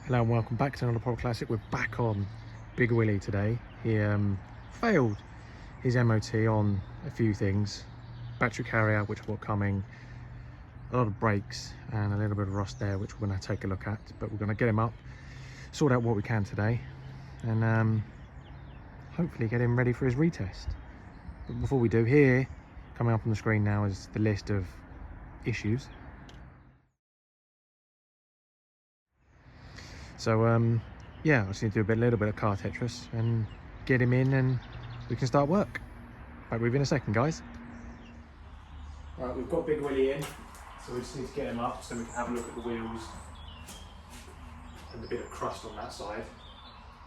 Hello and welcome back to another Pod Classic. We're back on Big WIlly today. He failed his MOT on a few things. Battery carrier, which I've got coming, a lot of brakes and a little bit of rust there, which we're going to take a look at. But we're going to get him up, sort out what we can today, and hopefully get him ready for his retest. But before we do, here, coming up on the screen now is the list of issues. So yeah, I just need to do a little bit of car Tetris and get him in and we can start work. Back with you in a second, guys. Right, we've got Big WIlly in, so we just need to get him up so we can have a look at the wheels and the bit of crust on that side.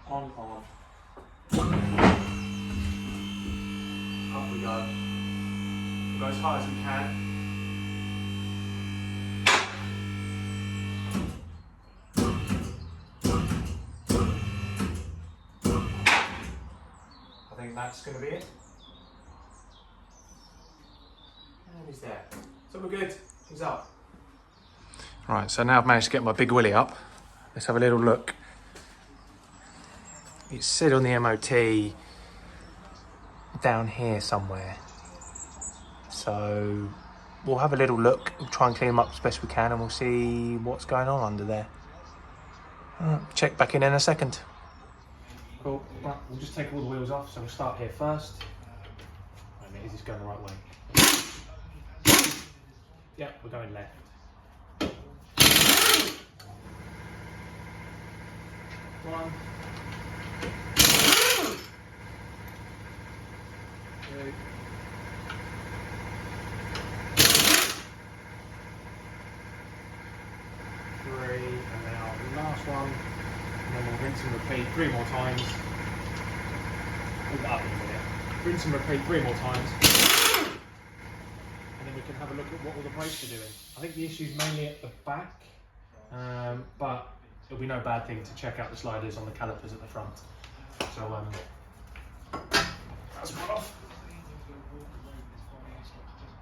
On. Up we go. We'll go as high as we can. I think that's going to be it. And he's there. So we're good. He's up. Right, so now I've managed to get my Big WIlly up. Let's have a little look. It's sit on the MOT down here somewhere. So we'll have a little look. We'll try and clean them up as best we can and we'll see what's going on under there. Check back in a second. Cool. Right, we'll just take all the wheels off. So we'll start here first. Wait a minute, is this going the right way? Yeah, we're going left. One. Two. Three. And now the last one. And then we'll rinse and repeat 3 more times. Move that up in a minute. Rinse and repeat 3 more times. And then we can have a look at what all the brakes are doing. I think the issue's mainly at the back, but it'll be no bad thing to check out the sliders on the calipers at the front. So that's one off.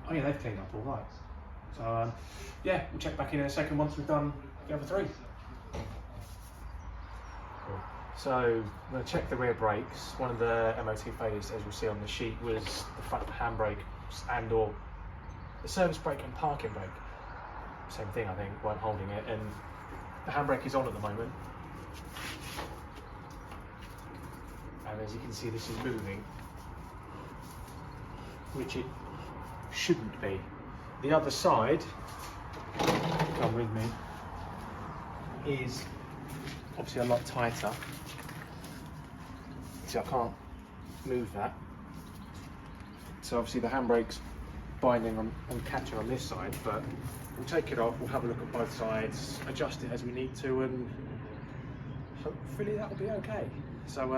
Oh yeah, they've cleaned up all right. So yeah, we'll check back in a second once we've done the other 3. Cool. So I'm going to check the rear brakes. One of the MOT failures, as you'll see on the sheet, was the front handbrake and or the service brake and parking brake. Same thing, I think, weren't holding it, and the handbrake is on at the moment. And as you can see, this is moving, which it shouldn't be. The other side, come with me, is obviously a lot tighter. See, I can't move that. So obviously the handbrake's binding on catching on this side, but we'll take it off, we'll have a look at both sides, adjust it as we need to, and hopefully that'll be okay. So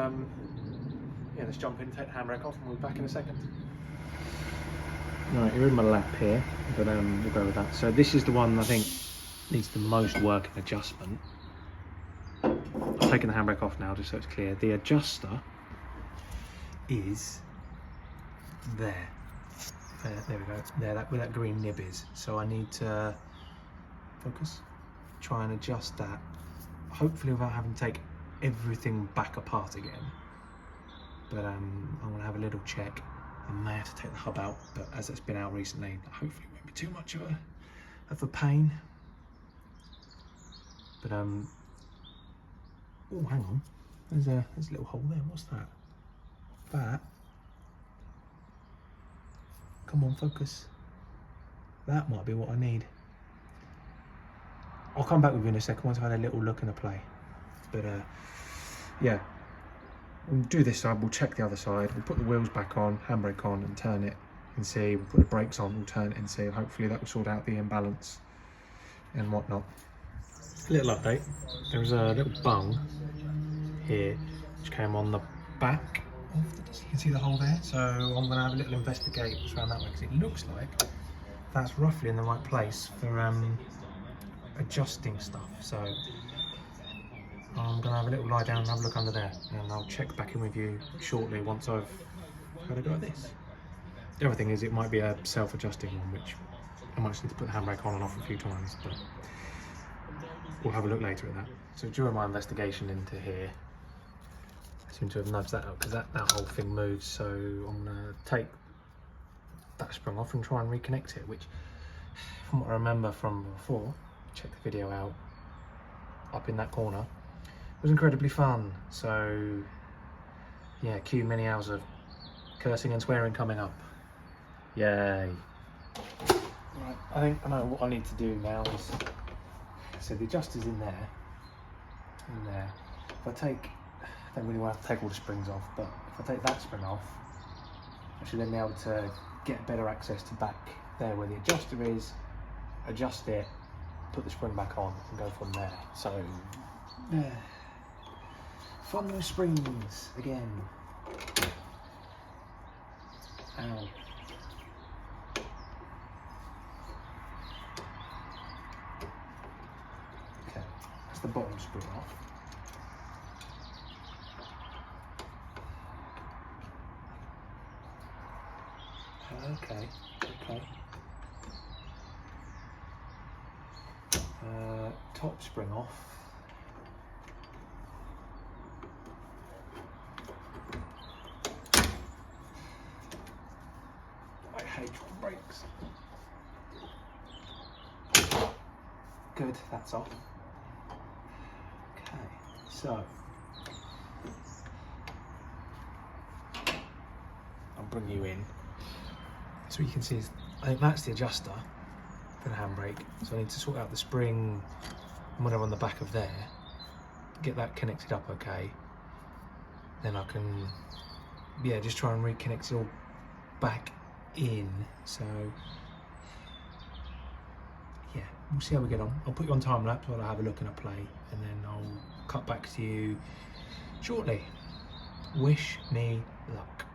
yeah, let's jump in, take the handbrake off, and we'll be back in a second. Right, you're in my lap here, but we'll go with that. So this is the one I think needs the most work and adjustment. I'm taking the handbrake off now just so it's clear. The adjuster is there. There we go. There, where that green nib is. So I need to focus, try and adjust that, hopefully without having to take everything back apart again. But I'm going to have a little check. I may have to take the hub out, but as it's been out recently, hopefully it won't be too much of a pain. But oh, hang on. There's a little hole there. What's that? That. Come on, focus. That might be what I need. I'll come back with you in a second once I've had a little look and a play. But yeah, we'll do this side, we'll check the other side, we'll put the wheels back on, handbrake on and turn it and see, we'll put the brakes on, we'll turn it and see, and hopefully that will sort out the imbalance and whatnot. Little update, there was a little bung here which came on the back. You can see the hole there, so I'm going to have a little investigate what's around that way, because it looks like that's roughly in the right place for adjusting stuff. So I'm going to have a little lie down and have a look under there, and I'll check back in with you shortly once I've had a go at this. The other thing is it might be a self-adjusting one, which I might just need to put the handbrake on and off a few times, but we'll have a look later at that. So during my investigation into here, I seem to have nudged that out because that whole thing moves. So I'm gonna take that spring off and try and reconnect it, which from what I remember from before, check the video out, up in that corner, was incredibly fun. So yeah, cue many hours of cursing and swearing coming up. Yay. Right, I think I know what I need to do now is, so the adjuster's in there. If I take, I don't really want to take all the springs off, but if I take that spring off, I should then be able to get better access to back there where the adjuster is, adjust it, put the spring back on and go from there. So, fun with springs again. Ow. Okay, that's the bottom spring off. Okay. Top spring off. I hate brakes. Good, that's off. Okay, so I'll bring you in. So you can see, I think that's the adjuster for the handbrake. So I need to sort out the spring and whatever on the back of there, get that connected up okay. Then I can, yeah, just try and reconnect it all back in. So yeah, we'll see how we get on. I'll put you on time lapse while I have a look and a play, and then I'll cut back to you shortly. Wish me luck.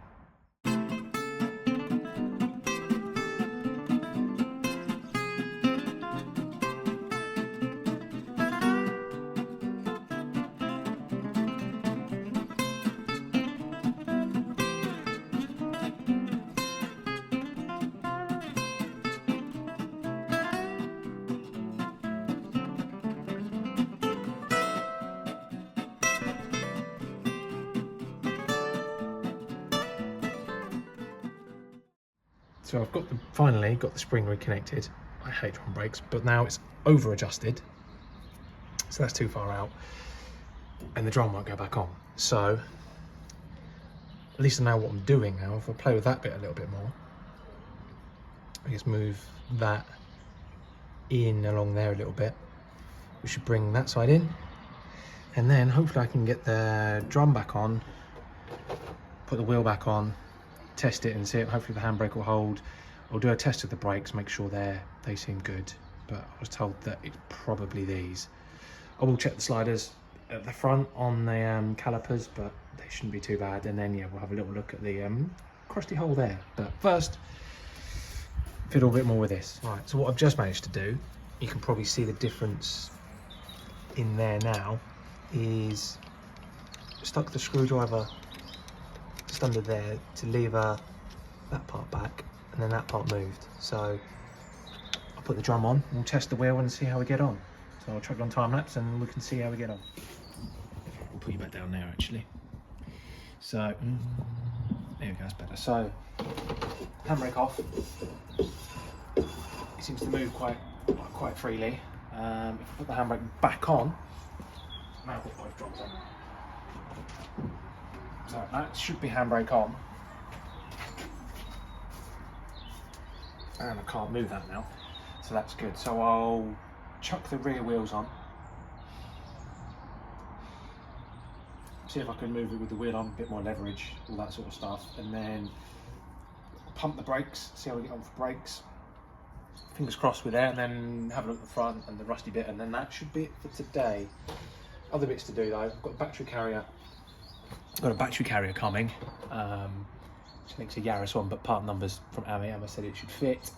So I've got finally got the spring reconnected. I hate drum brakes, but now it's over adjusted. So that's too far out and the drum won't go back on. So at least I know what I'm doing now. If I play with that bit a little bit more, I just move that in along there a little bit. We should bring that side in, and then hopefully I can get the drum back on, put the wheel back on, test it and see it. Hopefully the handbrake will hold. I'll do a test of the brakes, make sure they seem good, but I was told that it's probably these. I will check the sliders at the front on the calipers, but they shouldn't be too bad, and then yeah, we'll have a little look at the crusty hole there. But first, fiddle a bit more with this. Right, so what I've just managed to do, you can probably see the difference in there now, is stuck the screwdriver just under there to lever that part back, and then that part moved. So I'll put the drum on and we'll test the wheel and see how we get on. So I'll chuck it on time lapse and we can see how we get on. We'll put you back down there actually. So there we go, that's better. So handbrake off. It seems to move quite freely. If I put the handbrake back on, now I've got both drums on. So that should be handbrake on, and I can't move that now, so that's good. So I'll chuck the rear wheels on, see if I can move it with the wheel on, a bit more leverage, all that sort of stuff, and then pump the brakes, see how we get on for brakes. Fingers crossed with there, and then have a look at the front and the rusty bit, and then that should be it for today. Other bits to do though, I've got a battery carrier. Got a battery carrier coming, which makes a Yaris one, but part numbers from Amy. Emma said it should fit,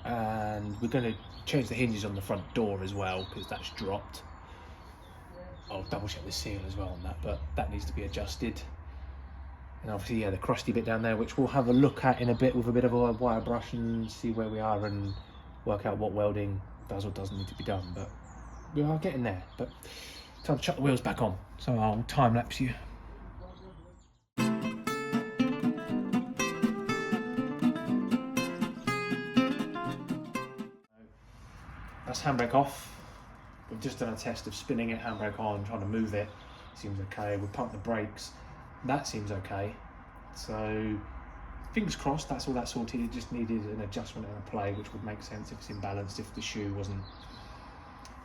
and we're going to change the hinges on the front door as well because that's dropped. I'll double check the seal as well on that, but that needs to be adjusted. And obviously, yeah, the crusty bit down there, which we'll have a look at in a bit with a bit of a wire brush and see where we are and work out what welding does or doesn't need to be done. But we are getting there, but time to chuck the wheels back on. So I'll time lapse you. That's handbrake off. We've just done a test of spinning it, handbrake on, trying to move it. Seems okay. We pumped the brakes. That seems okay. So fingers crossed, that's all that sorted. It just needed an adjustment and a play, which would make sense if it's imbalanced, if the shoe wasn't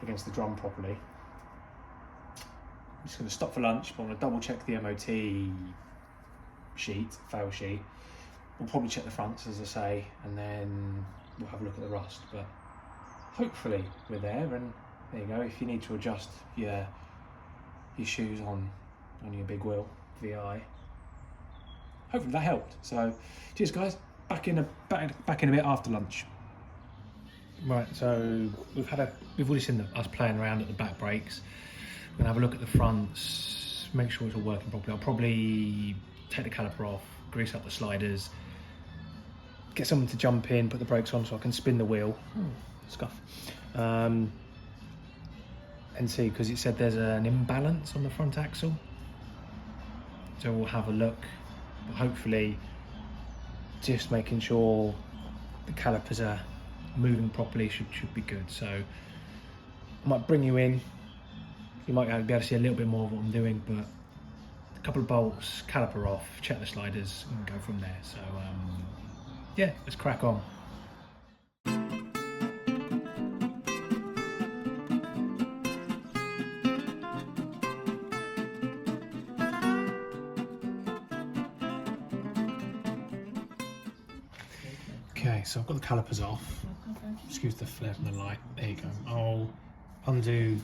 against the drum properly. I'm just going to stop for lunch, but I'm going to double check the MOT sheet, fail sheet. We'll probably check the fronts, as I say, and then we'll have a look at the rust. But hopefully we're there, and there you go. If you need to adjust your shoes on your Big WIlL VI, hopefully that helped. So cheers guys, back in a bit after lunch. Right, so we've already seen us playing around at the back brakes. We're gonna have a look at the fronts, make sure it's all working properly. I'll probably take the caliper off, grease up the sliders, get someone to jump in, put the brakes on so I can spin the wheel. Scuff. And see, because it said there's an imbalance on the front axle. So we'll have a look, but hopefully just making sure the calipers are moving properly should be good. So I might bring you in. You might be able to see a little bit more of what I'm doing, but a couple of bolts, caliper off, check the sliders, and go from there. So yeah, let's crack on. Okay, so I've got the calipers off. Excuse the flare from the light. There you go. I'll undo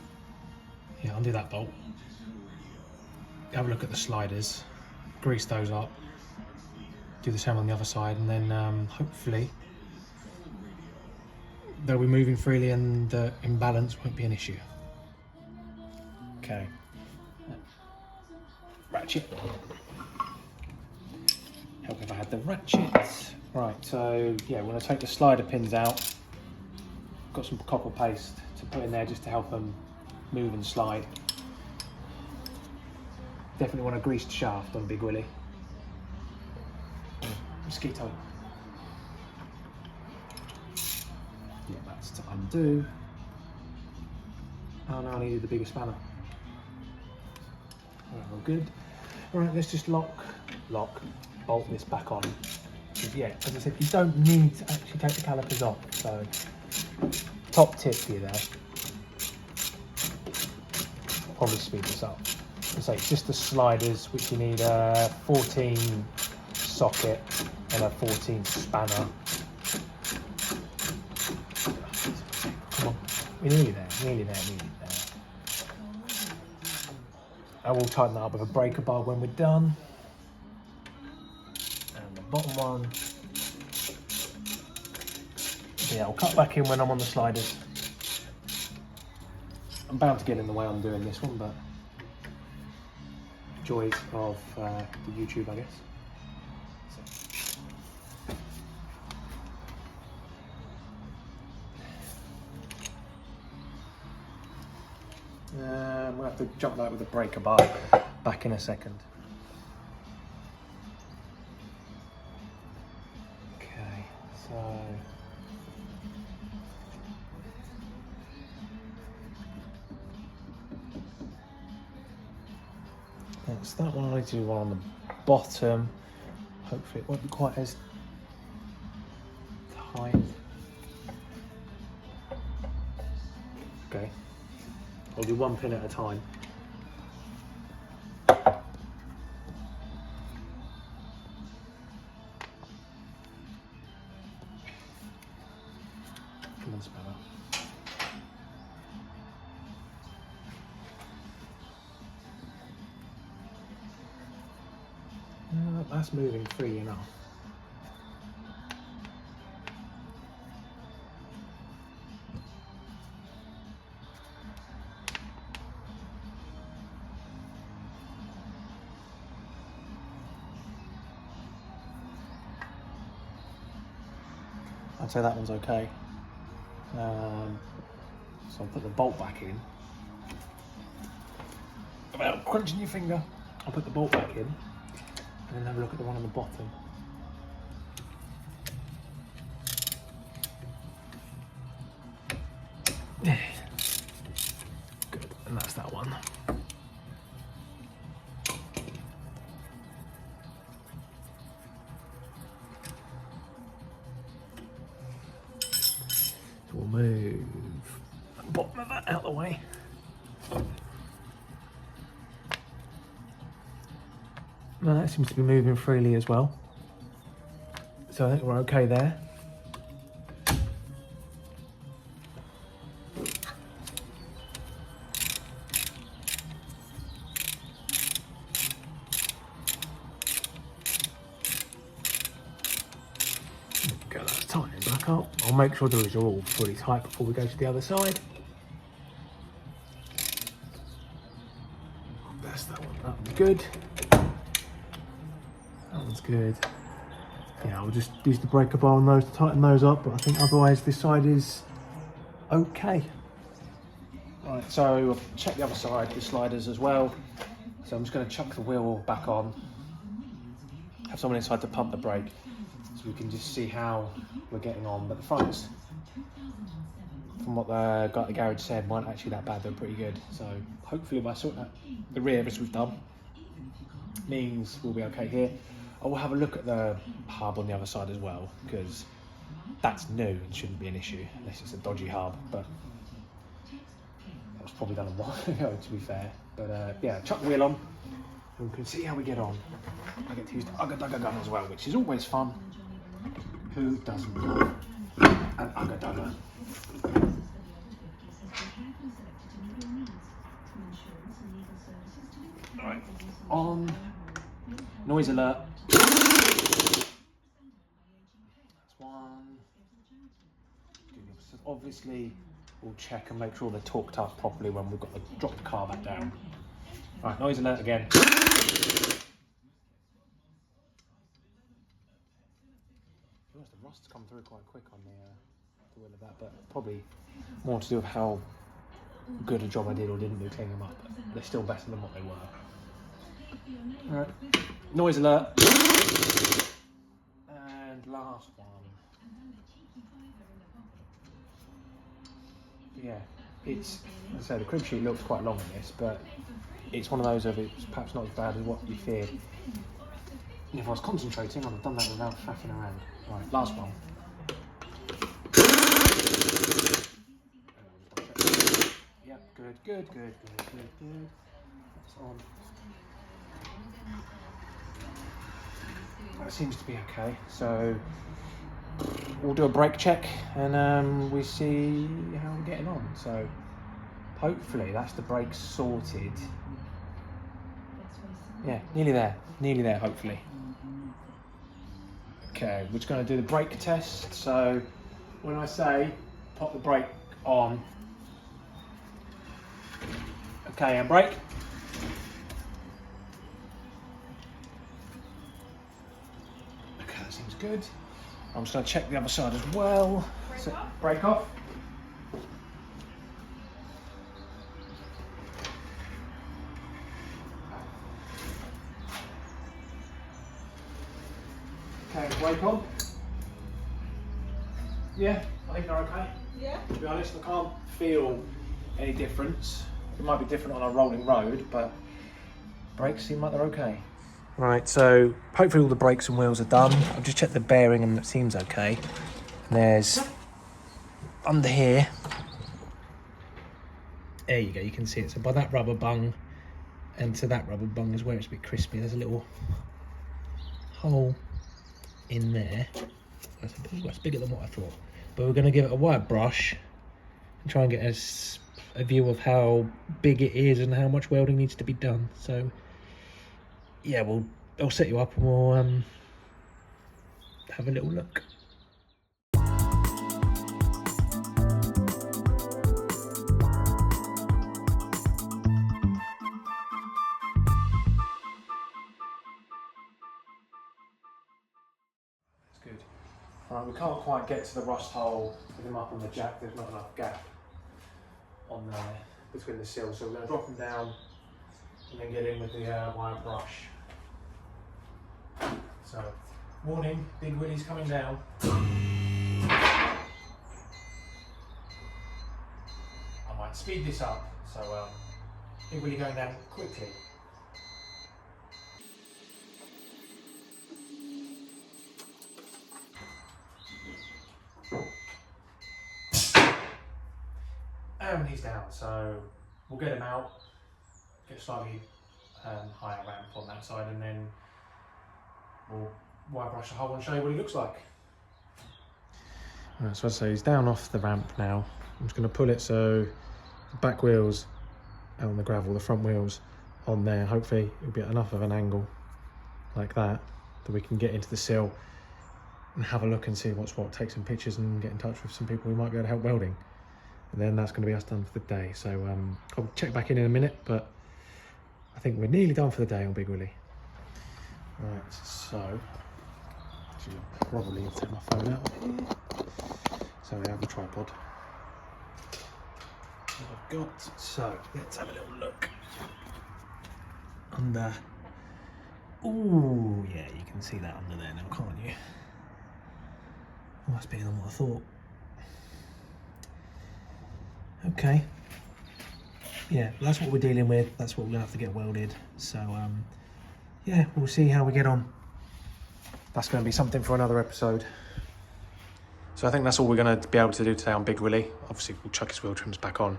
that bolt. Have a look at the sliders, grease those up, do the same on the other side, and then hopefully they'll be moving freely and the imbalance won't be an issue. Okay. Ratchet. Help if I had the ratchet. Right, so yeah, we're going to take the slider pins out. Got some copper paste to put in there just to help them move and slide. Definitely want a greased shaft on Big WIlly. Mosquito. Yeah, that's to undo. Oh no, I needed the bigger spanner. All good. All right, let's just bolt this back on. Yeah, as I said, you don't need to actually take the calipers off. So, top tip for you there. Probably speed this up. As I say, it's just the sliders, which you need a 14 socket and a 14 spanner. Come on, we're nearly there, nearly there. I will tighten that up with a breaker bar when we're done. And the bottom one. Yeah, I'll cut back in when I'm on the sliders. I'm bound to get in the way I'm doing this one, but joys of the YouTube, I guess. We'll have to jump that with a breaker bar back in a second. Okay, so that's that one. I need to do one on the bottom. Hopefully it won't be quite as tight. Okay, I'll do one pin at a time. That's better. That's moving freely enough. I'd say that one's okay. So I'll put the bolt back in. Without crunching your finger, I'll put the bolt back in and then have a look at the one on the bottom. Good, and that's that one. So we'll move the bottom of that out of the way. Now that seems to be moving freely as well. So I think we're okay there. Get that tightening back up. I'll make sure those are all fully tight before we go to the other side. That's that one. That one's good. That one's good. Yeah, I'll just use the breaker bar on those to tighten those up, but I think otherwise this side is okay. Right, so I've checked the other side, the sliders as well. So I'm just going to chuck the wheel back on, have someone inside to pump the brake, so we can just see how we're getting on. But the fronts, from what the guy at the garage said, weren't actually that bad, they're pretty good. So hopefully by sorting out the rear, as we've done, means we'll be okay here. I will have a look at the hub on the other side as well, because that's new and shouldn't be an issue, unless it's a dodgy hub, but that was probably done a while ago, to be fair. But yeah, chuck the wheel on, and we can see how we get on. I get to use the Ugga Dugga gun as well, which is always fun. Who doesn't love an Ugga Dugga? Alright, on, noise alert. That's one. Obviously, we'll check and make sure they're torqued up properly when we've got to drop the car back down. Right, noise alert again. The rust's come through quite quick on the wheel of that, but probably more to do with how good a job I did or didn't do cleaning them up. They're still better than what they were. Alright, noise alert. And last one. Yeah, it's, as I say, the crib sheet looks quite long on this, but it's one of those of it's perhaps not as bad as what you feared. If I was concentrating, I'd have done that without faffing around. Right, last one. Yep, good. That's on. That seems to be okay. So we'll do a brake check and we see how we're getting on. So hopefully that's the brakes sorted. Yeah, nearly there, hopefully. Okay, we're just going to do the brake test. So when I say pop the brake on, okay, and brake. Okay, that seems good. I'm just going to check the other side as well. So, brake off. Okay, brake on. Yeah, I think they're okay. Yeah? To be honest, I can't feel any difference. It might be different on a rolling road, but brakes seem like they're okay. Right, so hopefully all the brakes and wheels are done. I've just checked the bearing and it seems okay. And there's, under here, there you go, you can see it. So by that rubber bung and to that rubber bung is where it's a bit crispy. There's a little hole in there. That's bigger than what I thought. But we're going to give it a wide brush and try and get a view of how big it is and how much welding needs to be done. So yeah, I'll set you up and we'll have a little look. That's good. Right, we can't quite get to the rust hole with him up on the jack, there's not enough gap. on there between the sills. So we're going to drop them down and then get in with the wire brush. So, warning, Big WIlly's coming down. I might speed this up, so Big WIlly going down quickly. And he's down, so we'll get him out, get slightly higher ramp on that side, and then we'll wire brush the hole and show you what he looks like. Right, so I'd say he's down off the ramp now. I'm just going to pull it so the back wheels out on the gravel, the front wheels on there. Hopefully it'll be at enough of an angle like that we can get into the sill and have a look and see what's what, take some pictures and get in touch with some people who might be able to help welding. And then that's going to be us done for the day. So I'll check back in a minute, but I think we're nearly done for the day on Big WIlly. Right, so actually I'll probably take my phone out of here. So we have a tripod. What I've got. So let's have a little look under. Oh yeah, you can see that under there now, can't you? Oh, that's bigger than what I thought. Okay, yeah, that's what we're dealing with. That's what we'll have to get welded. So yeah, we'll see how we get on. That's going to be something for another episode. So I think that's all we're going to be able to do today on Big WIlly. Obviously we'll chuck his wheel trims back on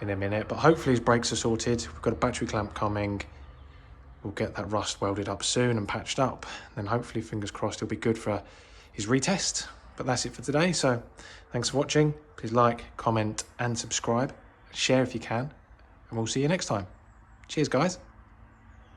in a minute, but hopefully his brakes are sorted. We've got a battery clamp coming. We'll get that rust welded up soon and patched up. Then hopefully, fingers crossed, he'll be good for his retest. But that's it for today. So thanks for watching. Please like, comment and subscribe. Share if you can. And we'll see you next time. Cheers, guys.